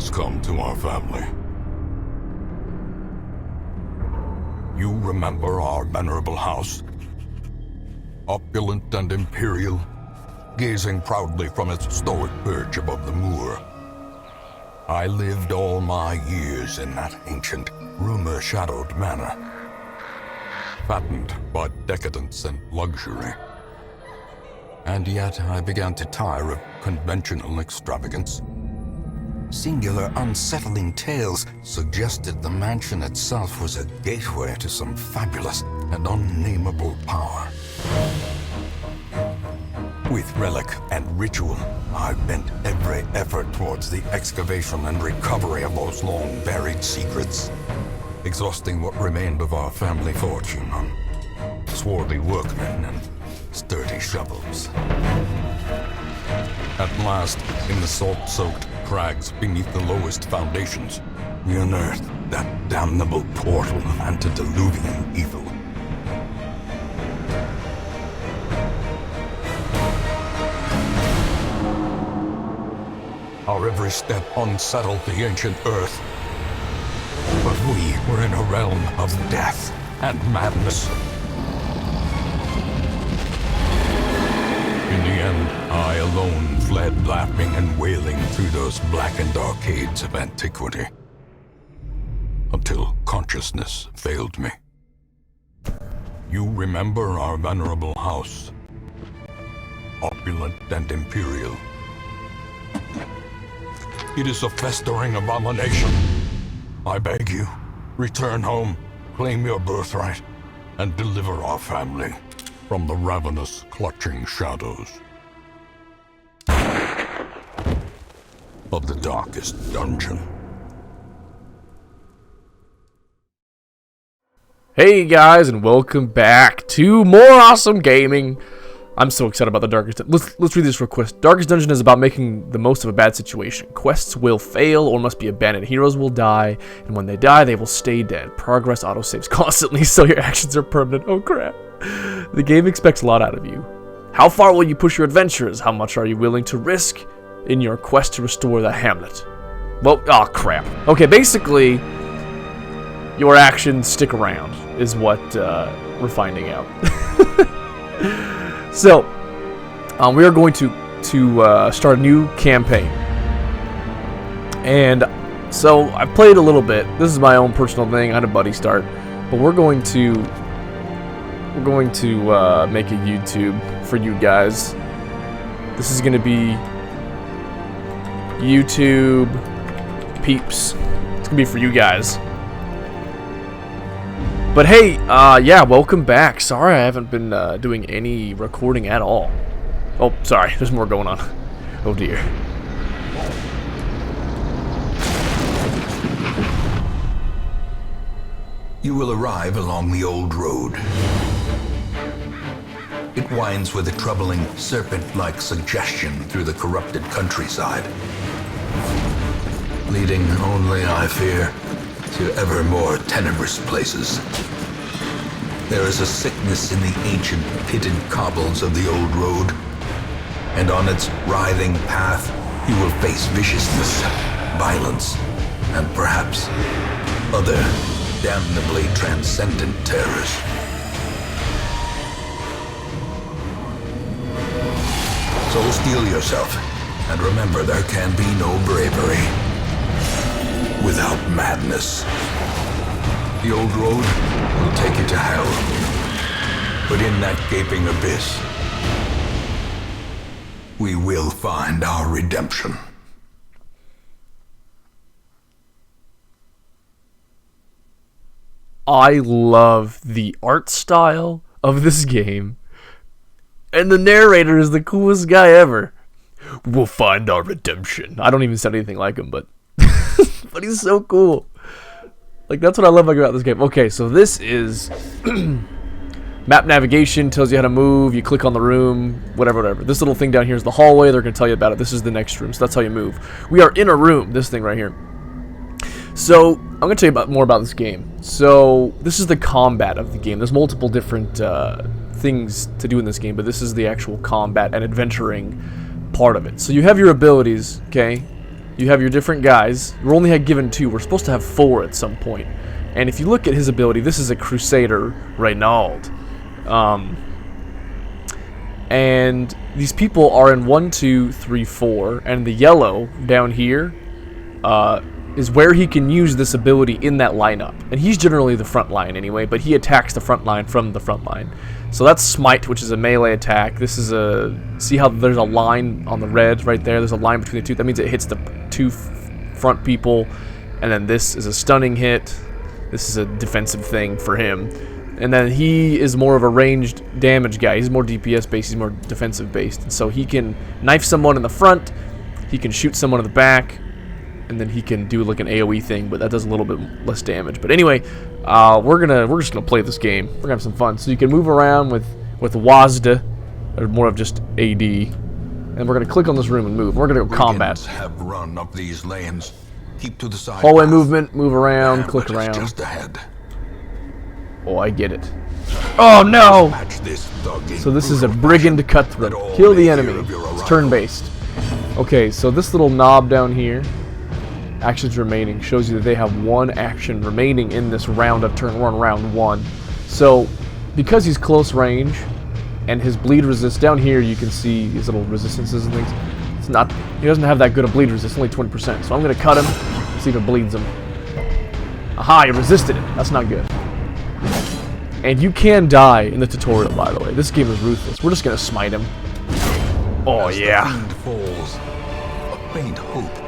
has come to our family. You remember our venerable house? Opulent and imperial, gazing proudly from its stoic perch above the moor. I lived all my years in that ancient, rumor-shadowed manor, fattened by decadence and luxury. And yet I began to tire of conventional extravagance. Singular, unsettling tales suggested the mansion itself was a gateway to some fabulous and unnameable power. With relic and ritual, I bent every effort towards the excavation and recovery of those long-buried secrets, exhausting what remained of our family fortune on swarthy workmen and sturdy shovels. At last, in the salt-soaked crags beneath the lowest foundations, we unearthed that damnable portal of antediluvian evil. Our every step unsettled the ancient earth, but we were in a realm of death and madness. In the end, I alone fled laughing and wailing through those blackened arcades of antiquity, until consciousness failed me. You remember our venerable house, opulent and imperial. It is a festering abomination. I beg you, return home, claim your birthright, and deliver our family from the ravenous, clutching shadows of the darkest dungeon. Hey guys, and welcome back to more awesome gaming. I'm so excited about the Darkest Dungeon. Let's read this real quick. Darkest Dungeon is about making the most of a bad situation. Quests will fail or must be abandoned. Heroes will die, and when they die, they will stay dead. Progress autosaves constantly, so your actions are permanent. Oh crap. The game expects a lot out of you. How far will you push your adventures? How much are you willing to risk in your quest to restore the hamlet? Well, oh crap. Okay, basically, your actions stick around, is what we're finding out. So, we are going to start a new campaign, and so I played a little bit. This is my own personal thing. I had a buddy start, but we're going to make a YouTube for you guys. This is going to be YouTube peeps. It's gonna be for you guys. But hey, yeah, welcome back. Sorry I haven't been doing any recording at all. Oh, sorry, there's more going on. Oh dear. You will arrive along the old road. It winds with a troubling, serpent-like suggestion through the corrupted countryside, leading only, I fear, to ever more tenebrous places. There is a sickness in the ancient pitted cobbles of the old road, and on its writhing path you will face viciousness, violence, and perhaps other damnably transcendent terrors. So steel yourself, and remember there can be no bravery without madness. The old road will take you to hell, but in that gaping abyss, we will find our redemption. I love the art style of this game, and the narrator is the coolest guy ever. We'll find our redemption. I don't even sound anything like him, but but he's so cool. Like, that's what I love about this game. Okay, so this is map navigation, tells you how to move. You click on the room, whatever. This little thing down here is the hallway. They're going to tell you about it. This is the next room, so that's how you move. We are in a room, this thing right here. So, I'm going to tell you more about this game. So, this is the combat of the game. There's multiple different things to do in this game, but this is the actual combat and adventuring part of it. So, you have your abilities, okay? you have your different guys. We're only given 2. We're supposed to have 4 at some point. And if you look at his ability, this is a Crusader Reynald. And these people are in 1, 2, 3, 4. And the yellow down here is where he can use this ability in that lineup. And he's generally the front line anyway, but he attacks the front line from the front line. So that's Smite, which is a melee attack. This is a... See how there's a line on the red right there? There's a line between the 2. That means it hits the 2 front people. And then this is a stunning hit. This is a defensive thing for him. And then he is more of a ranged damage guy. He's more DPS based, he's more defensive based. And so he can knife someone in the front, he can shoot someone in the back, and then he can do like an AoE thing, but that does a little bit less damage. But anyway, we're just gonna play this game. We're gonna have some fun. So you can move around with Wazda, or more of just AD. And we're gonna click on this room and move. We're gonna go combat. Have run up these lanes. Keep to the side. Hallway movement, move around, click around. Just ahead. Oh, I get it. Oh no! So this is a brigand cutthroat. Kill the enemy. It's turn-based. Okay, so this little knob down here, actions remaining, shows you that they have 1 action remaining in this round of turn. We're on round 1. So, because he's close range, and his bleed resist, down here you can see these little resistances and things. It's not, he doesn't have that good a bleed resist, only 20%. So I'm gonna cut him, see if it bleeds him. Aha, he resisted it. That's not good. And you can die in the tutorial, by the way. This game is ruthless. We're just gonna smite him. Oh yeah.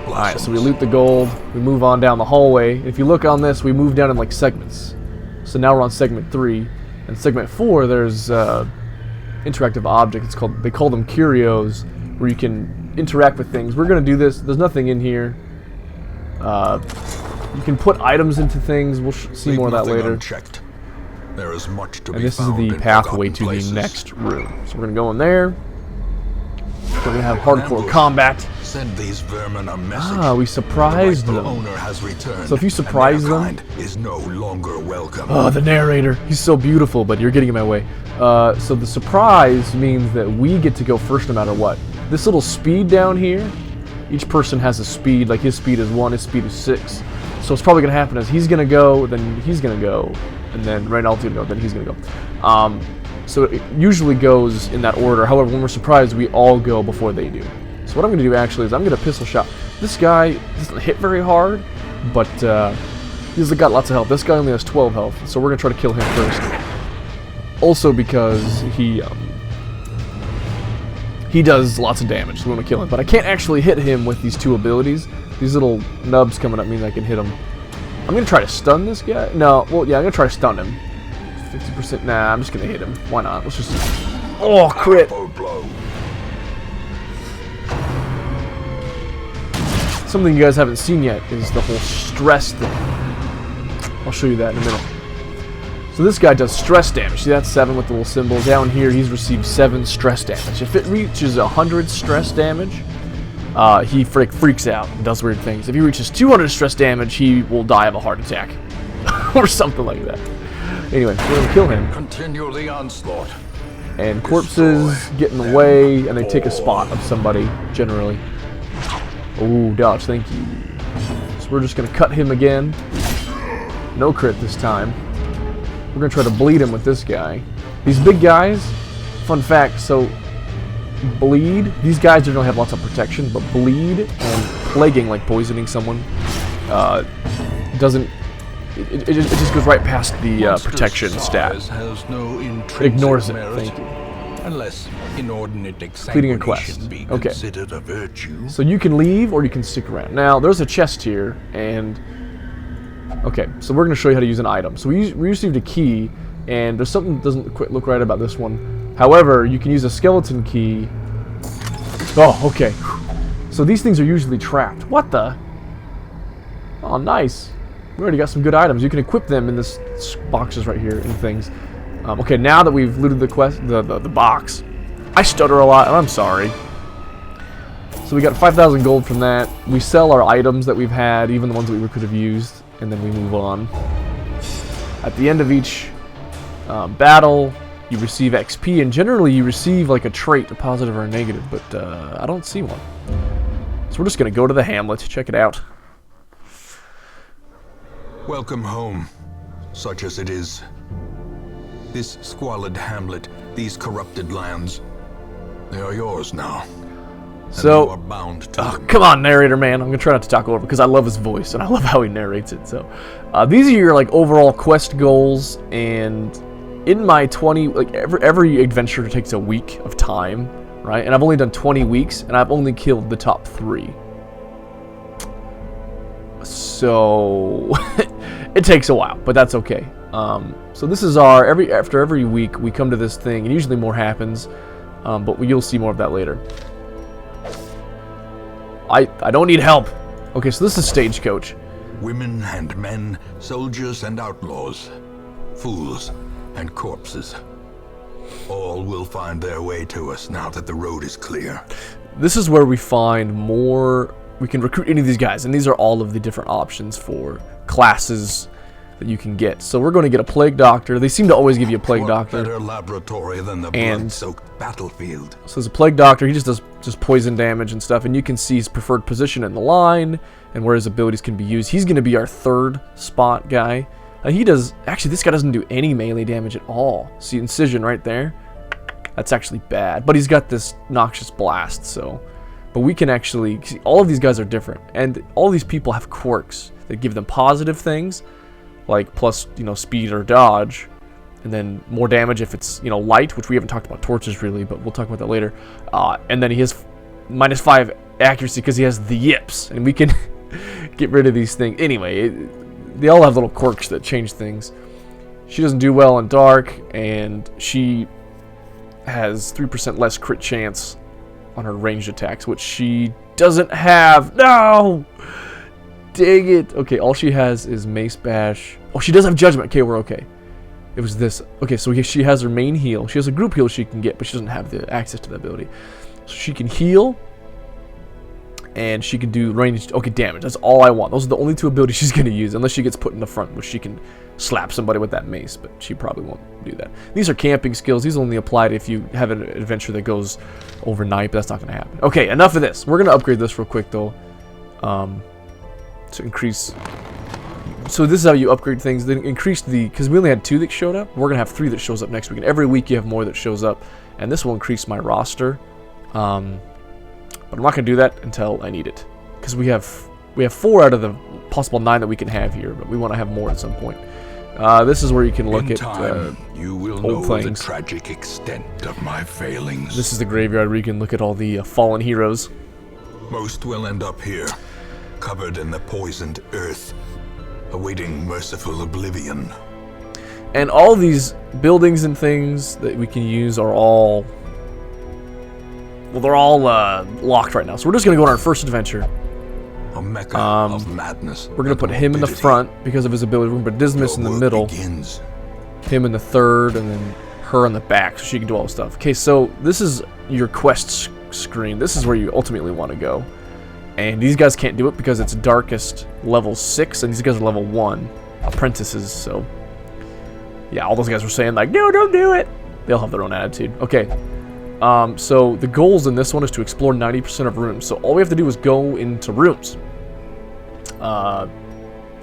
Alright, so we loot the gold. We move on down the hallway. If you look on this, we move down in like segments. So now we're on segment 3. And segment 4, there's interactive objects. They call them curios, where you can interact with things. We're gonna do this. There's nothing in here. You can put items into things. We'll see more of that later. Unchecked. There is much to And be this is found the in pathway forgotten to places. the next room. So we're gonna go in there. We're gonna have hardcore combat. Send these vermin a message. Ah, we surprised The them. owner has returned, So if you and surprise their them- kind is no longer welcome. Oh, the narrator. He's so beautiful, but you're getting in my way. So the surprise means that we get to go first no matter what. This little speed down here, each person has a speed. Like his speed is 1, his speed is 6. So what's probably gonna happen is he's gonna go, then he's gonna go, and then Reynald's gonna go, then he's gonna go. So it usually goes in that order. However, when we're surprised, we all go before they do. So what I'm gonna do actually is I'm gonna pistol shot. This guy doesn't hit very hard, but he's got lots of health. This guy only has 12 health, so we're gonna try to kill him first. Also because he does lots of damage, so we want to kill him. But I can't actually hit him with these 2 abilities. These little nubs coming up mean I can hit him. I'm gonna try to stun this guy. No, well, yeah, I'm gonna try to stun him. 50%. Nah, I'm just gonna hit him. Why not? Let's just. Oh, crit! Something you guys haven't seen yet is the whole stress thing. I'll show you that in a minute. So this guy does stress damage. See, that's 7 with the little symbol. Down here, he's received 7 stress damage. If it reaches 100 stress damage, he freaks out and does weird things. If he reaches 200 stress damage, he will die of a heart attack. Or something like that. Anyway, we're going to kill him. Continue the onslaught. And corpses get in the way, and they take a spot of somebody, generally. Ooh, dodge, thank you. So we're just going to cut him again. No crit this time. We're going to try to bleed him with this guy. These big guys, fun fact, so bleed, these guys generally have lots of protection, but bleed and plaguing, like poisoning someone, doesn't, it just goes right past the protection stat. Has no Ignores it, merit, thank you. Unless inordinate Completing a quest. exsanguination be Okay. considered a virtue. So you can leave or you can stick around. Now, there's a chest here, and okay, so we're going to show you how to use an item. So we received a key, and there's something that doesn't quite look right about this one. However, you can use a skeleton key. Oh, okay. So these things are usually trapped. What the? Oh, nice. We already got some good items. You can equip them in this boxes right here and things. Okay, now that we've looted the quest, the box, I stutter a lot, and I'm sorry. So we got 5,000 gold from that. We sell our items that we've had, even the ones that we could have used, and then we move on. At the end of each battle, you receive XP, and generally you receive like a trait, a positive or a negative, but I don't see one. So we're just going to go to the hamlet, check it out. Welcome home, such as it is. This squalid hamlet, these corrupted lands, they are yours now. So, you are bound to them. Come on, narrator man. I'm gonna try not to talk over because I love his voice and I love how he narrates it. So, these are your like overall quest goals, and in my 20, like every adventure takes a week of time, right? And I've only done 20 weeks, and I've only killed the top 3. So, it takes a while, but that's okay. So this is our after every week we come to this thing, and usually more happens, but you'll see more of that later. I don't need help. Okay, so this is Stagecoach. Women and men, soldiers and outlaws, fools and corpses. All will find their way to us now that the road is clear. This is where we find more. We can recruit any of these guys, and these are all of the different options for classes that you can get. So we're going to get a plague doctor. They seem to always give you a plague What doctor. better laboratory than the And- blood-soaked battlefield? So there's a plague doctor. He just does poison damage and stuff, and you can see his preferred position in the line and where his abilities can be used. He's going to be our 3rd spot guy. He does actually. This guy doesn't do any melee damage at all. See incision right there. That's actually bad. But he's got this noxious blast. So, but we can actually see all of these guys are different, and all these people have quirks that give them positive things, like plus speed or dodge. And then more damage if it's, light, which we haven't talked about torches really, but we'll talk about that later. And then he has -5 accuracy because he has the yips, and we can get rid of these things. Anyway, they all have little quirks that change things. She doesn't do well in dark, and she has 3% less crit chance on her ranged attacks, which she doesn't have. No! Dang it. Okay, all she has is Mace Bash. Oh, she does have Judgment. Okay, we're okay. It was this. Okay, so she has her main heal. She has a group heal she can get, but she doesn't have the access to that ability. So she can heal, and she can do ranged. Okay, damage. That's all I want. Those are the only 2 abilities she's going to use, unless she gets put in the front, which she can slap somebody with that mace, but she probably won't do that. These are camping skills. These only apply if you have an adventure that goes overnight, but that's not going to happen. Okay, enough of this. We're going to upgrade this real quick, though, to increase. So this is how you upgrade things. Then increase because we only had 2 that showed up. We're gonna have 3 that shows up next week, and every week you have more that shows up. And this will increase my roster. But I'm not gonna do that until I need it, because we have 4 out of the possible 9 that we can have here, but we want to have more at some point. This is where you can look In at time, you will old know things. the tragic extent of my failings. This is the graveyard where you can look at all the fallen heroes. Most will end up here, covered in the poisoned earth, awaiting merciful oblivion. And all these buildings and things that we can use are all... Well, they're all locked right now. So we're just going to go on our first adventure. A mecca of madness. We're going to put him in the front because of his ability. We're going to put Dismas in the middle. Begins. Him in the 3rd, and then her in the back so she can do all the stuff. Okay, so this is your quest screen. This is where you ultimately want to go. And these guys can't do it because it's darkest level 6, and these guys are level 1 apprentices, so yeah, all those guys were saying like, no, don't do it. They'll have their own attitude. Okay, so the goals in this one is to explore 90% of rooms. So all we have to do is go into rooms.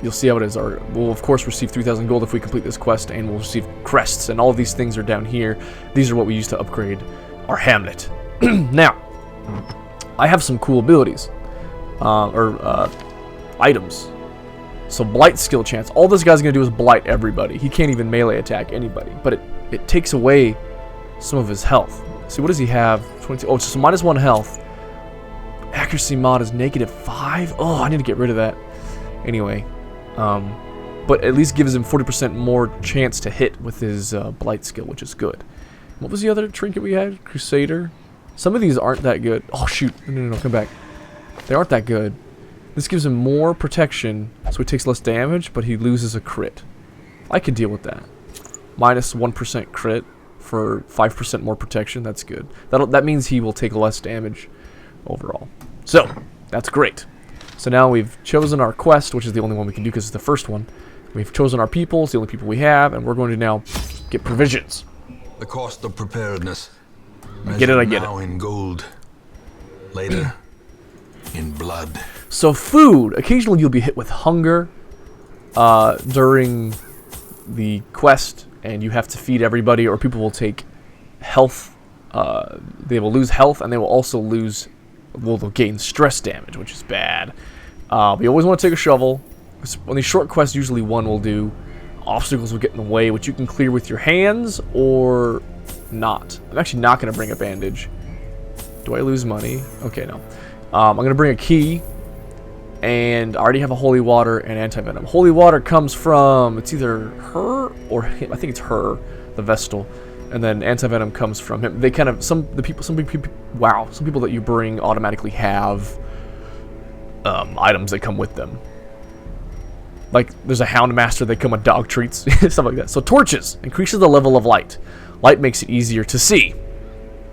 You'll see how it is. We'll of course receive 3,000 gold if we complete this quest, and we'll receive crests, and all of these things are down here. These are what we use to upgrade our hamlet. Now, I have some cool abilities. Items. So blight skill chance. All this guy's gonna do is blight everybody. He can't even melee attack anybody, but it takes away some of his health. See, what does he have? 22. Oh, it's just -1 health. Accuracy mod is -5. Oh, I need to get rid of that. Anyway, but at least gives him 40% more chance to hit with his blight skill, which is good. What was the other trinket we had? Crusader. Some of these aren't that good. Oh shoot! No, come back. They aren't that good. This gives him more protection, so he takes less damage, but he loses a crit. I can deal with that. -1% crit for 5% more protection. That's good. That means he will take less damage overall. So, that's great. So now we've chosen our quest, which is the only one we can do because it's the first one. We've chosen our people, it's the only people we have, and we're going to now get provisions. The cost of preparedness. I get it. Now in gold. Later, in blood. So food, occasionally you'll be hit with hunger during the quest, and you have to feed everybody, or people will take health. They will lose health, and they will also lose, well, they'll gain stress damage, which is bad. But you always want to take a shovel. On these short quests, usually one will do. Obstacles will get in the way, which you can clear with your hands or not. I'm actually not going to bring a bandage. Do I lose money? Okay, no. I'm going to bring a key, and I already have a holy water and anti-venom. Holy water comes from, it's either her or him. I think it's her, the Vestal. And then anti-venom comes from him. They kind of, some people that you bring automatically have items that come with them. Like, there's a Hound Master, they come with dog treats, stuff like that. So torches increases the level of light. Light makes it easier to see.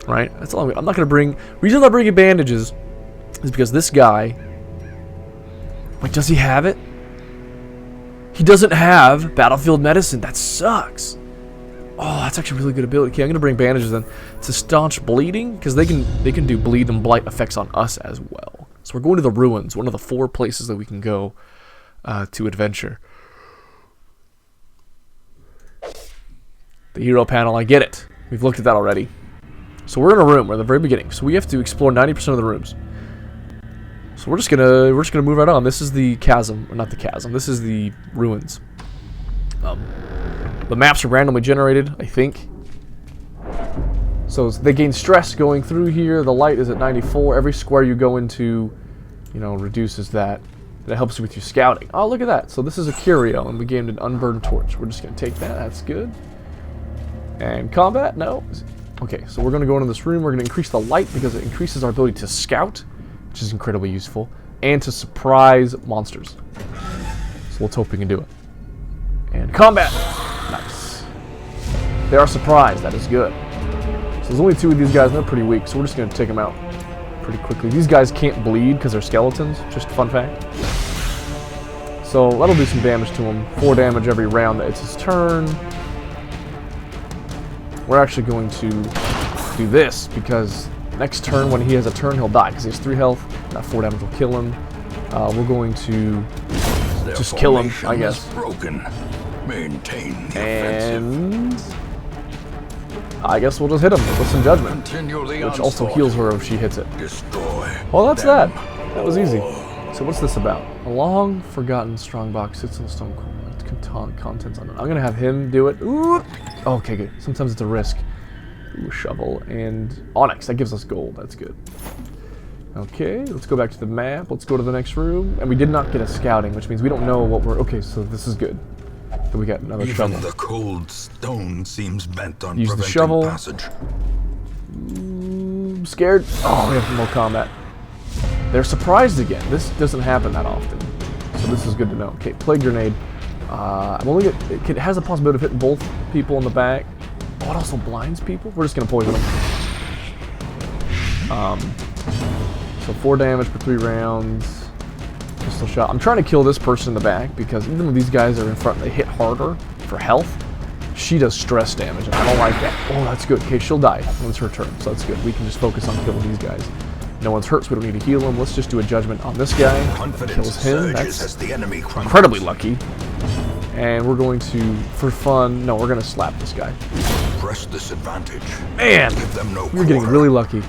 Right? That's all I'm not going to bring. Reason I'm not bringing bandages is because this guy... Wait, does he have it? He doesn't have battlefield medicine. That sucks. Oh, that's actually a really good ability. Okay, I'm going to bring bandages then to staunch bleeding, because they can do bleed and blight effects on us as well. So we're going to the ruins, one of the 4 places that we can go to adventure. The hero panel, I get it. We've looked at that already. So we're in a room. We're at the very beginning. So we have to explore 90% of the rooms. So we're just gonna move right on. This is the chasm, or not the chasm. This is the ruins. The maps are randomly generated, I think. So they gain stress going through here. The light is at 94. Every square you go into, reduces that. And it helps you with your scouting. Oh, look at that. So this is a curio, and we gained an unburned torch. We're just going to take that. That's good. And combat? No. Okay, so we're going to go into this room. We're going to increase the light because it increases our ability to scout, which is incredibly useful, and to surprise monsters. So let's hope we can do it. And combat! Nice. They are surprised. That is good. So there's only 2 of these guys, and they're pretty weak, so we're just going to take them out pretty quickly. These guys can't bleed because they're skeletons. Just a fun fact. So that'll do some damage to him. 4 damage every round that it's his turn. We're actually going to do this because next turn, when he has a turn, he'll die because he has 3 health. That 4 damage will kill him. We're going to just kill him, I guess. Broken. Maintain the and I guess we'll just hit him with some judgment, which also heals her if she hits it. Destroy. Well, that's that. That was easy. So what's this about? A long forgotten strong box sits in the stone corner. Contents on it. I'm gonna have him do it. Ooh. Okay, good. Sometimes it's a risk. Ooh, shovel and onyx. That gives us gold. That's good. Okay, let's go back to the map. Let's go to the next room. And we did not get a scouting, which means we don't know what we're... Okay, so this is good. Then we got another shovel. Even the cold stone seems bent on use the preventing shovel. passage. I'm scared. Oh, we have more combat. They're surprised again. This doesn't happen that often. So this is good to know. Okay, plague grenade. I'm only it has a possibility of hitting both people in the back. Oh, it also blinds people. We're just gonna poison them. So 4 damage per 3 rounds. Pistol shot. I'm trying to kill this person in the back because even when these guys are in front, they hit harder for health. She does stress damage, and I don't like that. Oh, that's good. Okay, she'll die when it's her turn, so that's good. We can just focus on killing these guys. No one's hurt, so we don't need to heal him. Let's just do a judgment on this guy. Kills him. That's incredibly lucky. And we're going to, for fun, no, we're going to slap this guy. Press this advantage. Man, Give them no we're getting quarter. really lucky.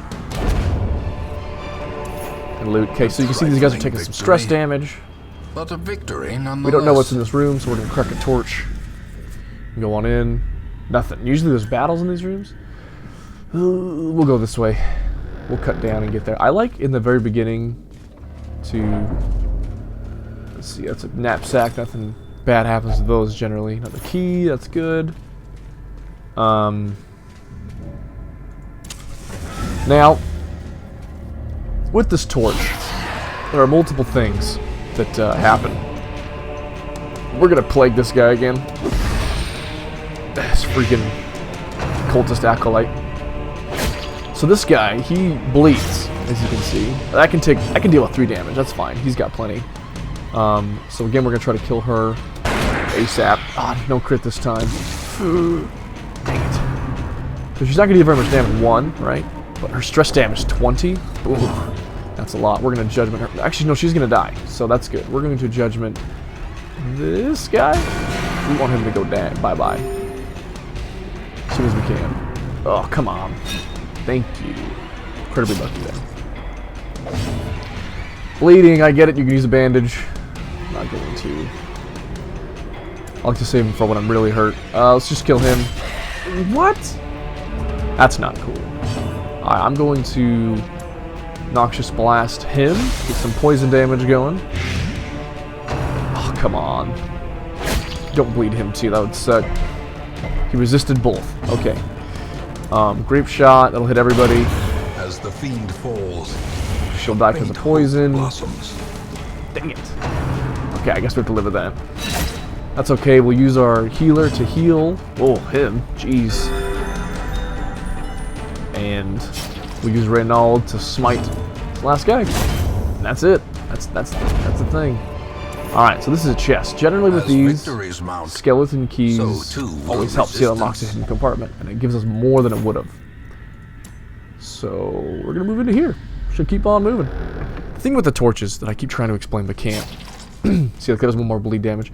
And loot. Okay, so you can see these guys are taking some stress damage. But a victory nonetheless. We don't know what's in this room, so we're going to crack a torch. Go on in. Nothing. Usually there's battles in these rooms. We'll go this way. We'll cut down and get there. I like in the very beginning to... Let's see, that's a knapsack. Nothing bad happens to those generally. Another key, that's good. Now, with this torch, there are multiple things that happen. We're gonna plague this guy again. This freaking cultist acolyte. So this guy, he bleeds, as you can see. I can deal with 3 damage. That's fine. He's got plenty. So again, we're gonna try to kill her ASAP. Ah, no crit this time. Dang it. So she's not gonna do very much damage. 1, right? But her stress damage 20. Ooh. That's a lot. We're going to judgment her. Actually, no, she's going to die. So that's good. We're going to judgment this guy. We want him to go down. Bye-bye. As soon as we can. Oh, come on. Thank you. Incredibly lucky there. Bleeding, I get it. You can use a bandage. I'm not going to. I like to save him for when I'm really hurt. Let's just kill him. What? That's not cool. Alright, I'm going to Noxious Blast him. Get some poison damage going. Oh, come on. Don't bleed him too. That would suck. He resisted both. Okay. Grape Shot. That'll hit everybody. As the fiend falls, she'll die because of poison. Blossoms. Dang it. Okay, I guess we have to live with that. That's okay. We'll use our healer to heal. Oh, him. Jeez. And we'll use Reynald to smite the last guy. And that's it. That's the thing. Alright, so this is a chest. Generally with these, skeleton keys always help seal and unlock the hidden compartment, and it gives us more than it would have. So we're gonna move into here. Should keep on moving. The thing with the torches that I keep trying to explain but can't. See, that does one more bleed damage.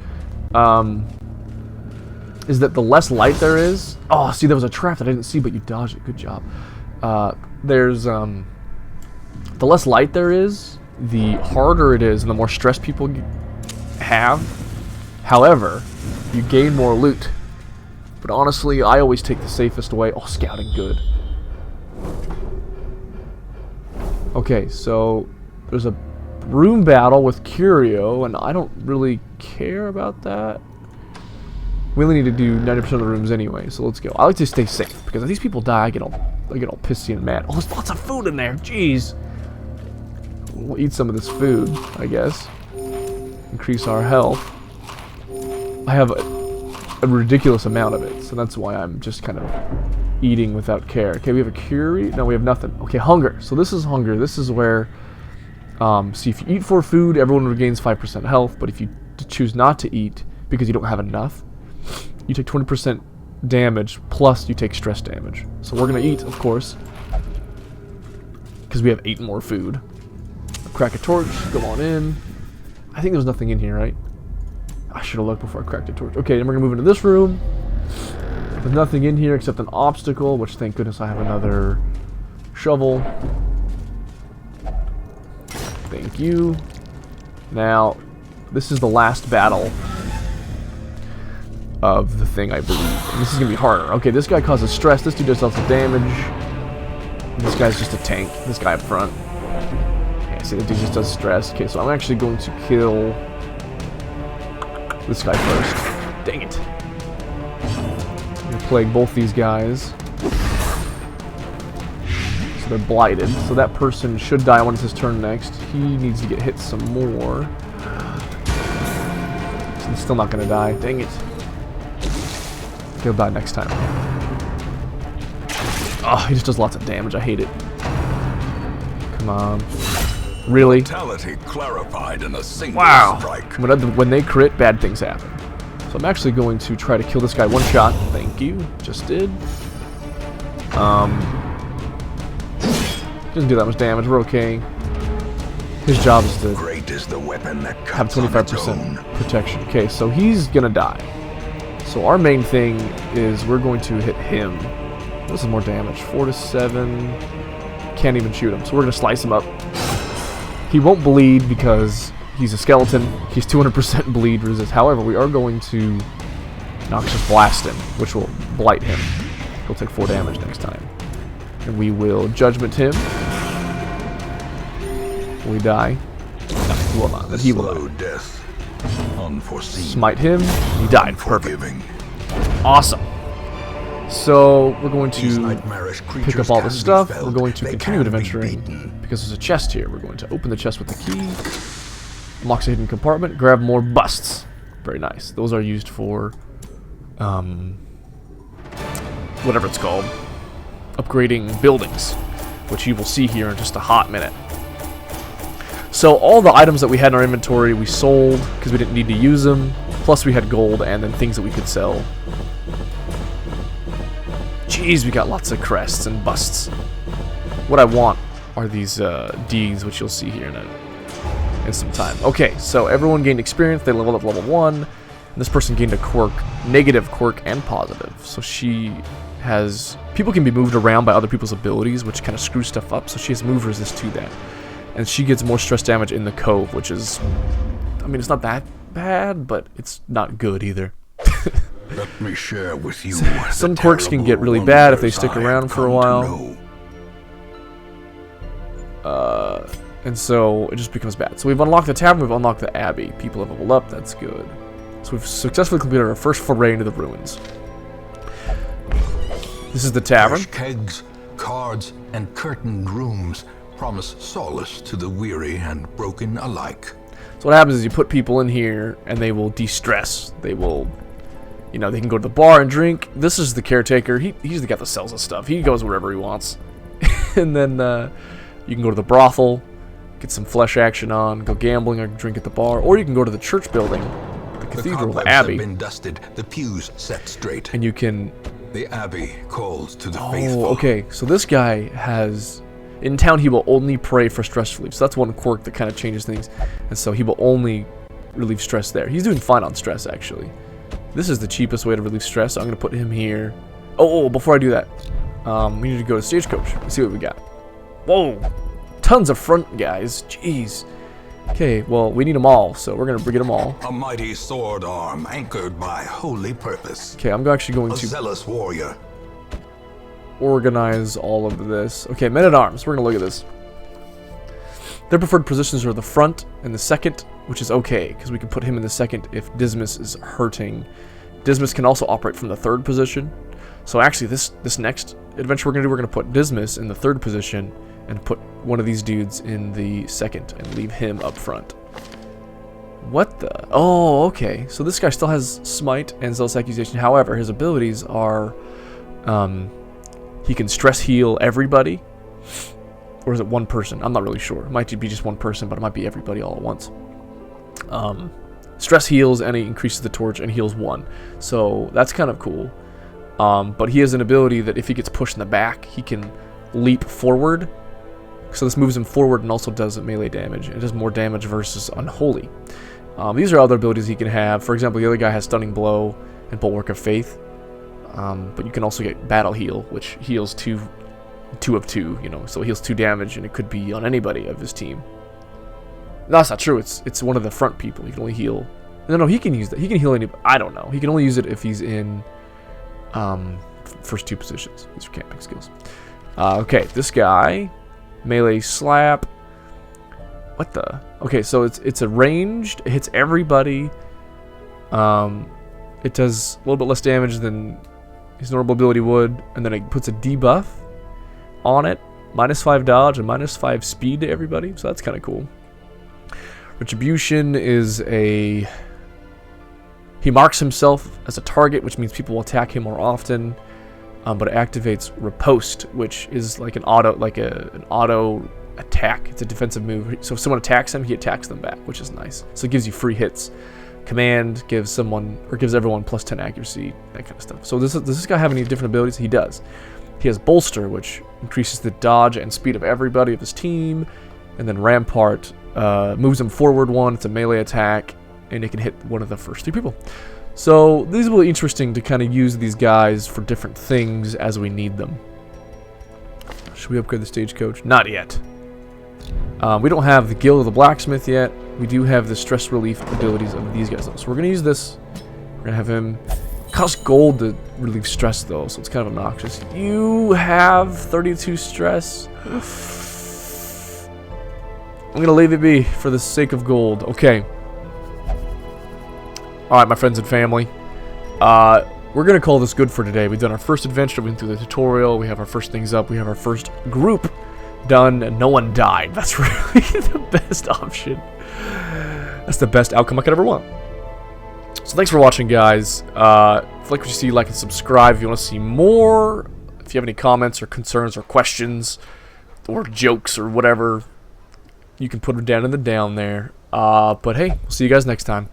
Is that the less light there is? Oh, see, there was a trap that I didn't see, but you dodged it. Good job. There's the less light there is, the harder it is, and the more stress people have. However, you gain more loot. But honestly, I always take the safest way. Oh, scouting, good. Okay, so there's a room battle with Curio, and I don't really care about that. We only need to do 90% of the rooms anyway, so let's go. I like to stay safe, because if these people die, I get all pissy and mad. Oh, there's lots of food in there, jeez. We'll eat some of this food, I guess. Increase our health. I have a ridiculous amount of it, so that's why I'm just kind of eating without care. Okay, we have a Curie. No, we have nothing. Okay, hunger. So this is hunger. This is where, see, if you eat for food, everyone regains 5% health, but if you choose not to eat because you don't have enough, you take 20% damage, plus you take stress damage. So we're going to eat, of course, because we have 8 more food. Crack a torch, go on in. I think there's nothing in here, right? I should have looked before I cracked a torch. Okay, then we're going to move into this room. There's nothing in here except an obstacle, which thank goodness I have another shovel. Thank you. Now, this is the last battle of the thing, I believe. And this is going to be harder. Okay, this guy causes stress. This dude does lots of damage. And this guy's just a tank. This guy up front. Okay, see, the dude just does stress. Okay, so I'm actually going to kill this guy first. Dang it. I'm going to plague both these guys. So they're blighted. So that person should die when it's his turn next. He needs to get hit some more. So he's still not going to die. Dang it. He'll die next time. Oh, he just does lots of damage. I hate it. Come on. Really? Brutality clarified in a single strike. When they crit, bad things happen. So I'm actually going to try to kill this guy one shot. Thank you. Just did. Doesn't do that much damage. We're okay. His job is to Great is the weapon that have cuts on its 25% own. protection. Okay, so he's gonna die. So our main thing is we're going to hit him. This is more damage. 4 to 7. Can't even shoot him. So we're gonna slice him up. He won't bleed because he's a skeleton. He's 200% bleed resist. However, we are going to Noxious Blast him, which will blight him. He'll take 4 damage next time. And we will Judgment him. Will he die? No, he will not. But he will Slow die. death. Unforeseen. Smite him. He died. Perfect. Forgiving. Awesome. So we're going These to nightmarish pick creatures up all can this be stuff. felt, We're going to they continue can be adventuring beaten. because there's a chest here. We're going to open the chest with the key. Unlocks a hidden compartment. Grab more busts. Very nice. Those are used for whatever it's called. Upgrading buildings, which you will see here in just a hot minute. So all the items that we had in our inventory we sold because we didn't need to use them. Plus we had gold and then things that we could sell. Jeez, we got lots of crests and busts. What I want are these deeds, which you'll see here in some time. Okay, so everyone gained experience. They leveled up level 1. And this person gained a quirk, negative quirk and positive. So she has... People can be moved around by other people's abilities, which kind of screws stuff up. So she has move resist to that. And she gets more stress damage in the cove, which is... I mean, it's not that bad, but it's not good either. Let me share with you. Some quirks can get really bad if they stick around for a while. And so it just becomes bad. So we've unlocked the tavern, we've unlocked the abbey. People have leveled up, that's good. So we've successfully completed our first foray into the ruins. This is the tavern. Fresh kegs, cards, and curtained rooms promise solace to the weary and broken alike. So what happens is you put people in here and they will de-stress. They will, you know, they can go to the bar and drink. This is the caretaker. He's the guy that sells us stuff. He goes wherever he wants. And then you can go to the brothel, get some flesh action on, go gambling or drink at the bar, or you can go to the church building, the cathedral, the abbey. Have been dusted, the pews set straight. And you can... The abbey calls to the faithful. Oh, okay. So this guy has... In town, he will only pray for stress relief. So that's one quirk that kind of changes things. And so he will only relieve stress there. He's doing fine on stress, actually. This is the cheapest way to relieve stress, so I'm going to put him here. Oh, before I do that, we need to go to Stagecoach and see what we got. Whoa! Tons of front guys. Jeez. Okay, well, we need them all, so we're going to get them all. A mighty sword arm anchored by holy purpose. Okay, I'm actually going A to zealous warrior. organize all of this. Okay, men-at-arms. We're going to look at this. Their preferred positions are the front and the second, which is okay, because we can put him in the second if Dismas is hurting. Dismas can also operate from the third position. So actually, this next adventure we're going to put Dismas in the third position and put one of these dudes in the second and leave him up front. What the? Oh, okay. So this guy still has Smite and Zealous Accusation. However, his abilities are... he can stress heal everybody. Or is it one person? I'm not really sure. It might be just one person, but it might be everybody all at once. Stress heals and he increases the torch and heals one. So that's kind of cool. But he has an ability that if he gets pushed in the back, he can leap forward. So this moves him forward and also does melee damage. It does more damage versus Unholy. These are other abilities he can have. For example, the other guy has Stunning Blow and Bulwark of Faith. But you can also get Battle Heal, which heals 2 of 2, you know, so it heals 2 damage, and it could be on anybody of his team. No, that's not true. It's one of the front people. He can only heal. No, he can use that. He can heal anybody. I don't know. He can only use it if he's in first 2 positions. These are camping skills. Okay, this guy, melee slap. What the? Okay, so it's a ranged. It hits everybody. It does a little bit less damage than his normal ability would, and then it puts a debuff on it. -5 dodge and -5 speed to everybody, so that's kind of cool. Retribution is a... He marks himself as a target, which means people will attack him more often, but it activates Riposte, which is like an auto attack. It's a defensive move. So if someone attacks him, he attacks them back, which is nice. So it gives you free hits. Command gives someone, or gives everyone +10 accuracy, that kind of stuff. So does this guy have any different abilities? He does. He has Bolster, which increases the dodge and speed of everybody of his team. And then Rampart moves him forward 1. It's a melee attack, and it can hit one of the first 3 people. So these will be interesting to kind of use these guys for different things as we need them. Should we upgrade the Stagecoach? Not yet. We don't have the Guild of the Blacksmith yet. We do have the stress relief abilities of these guys, though. So we're going to use this. We're going to have him... Costs gold to relieve stress, though, so it's kind of obnoxious. You have 32 stress. I'm going to leave it be for the sake of gold. Okay. Alright, my friends and family. We're going to call this good for today. We've done our first adventure. We went through the tutorial. We have our first things up. We have our first group done, and no one died. That's really the best option. That's the best outcome I could ever want. So thanks for watching, guys. If you like what you see, like and subscribe if you want to see more. If you have any comments or concerns or questions or jokes or whatever, you can put them down in the down there. But hey, we'll see you guys next time.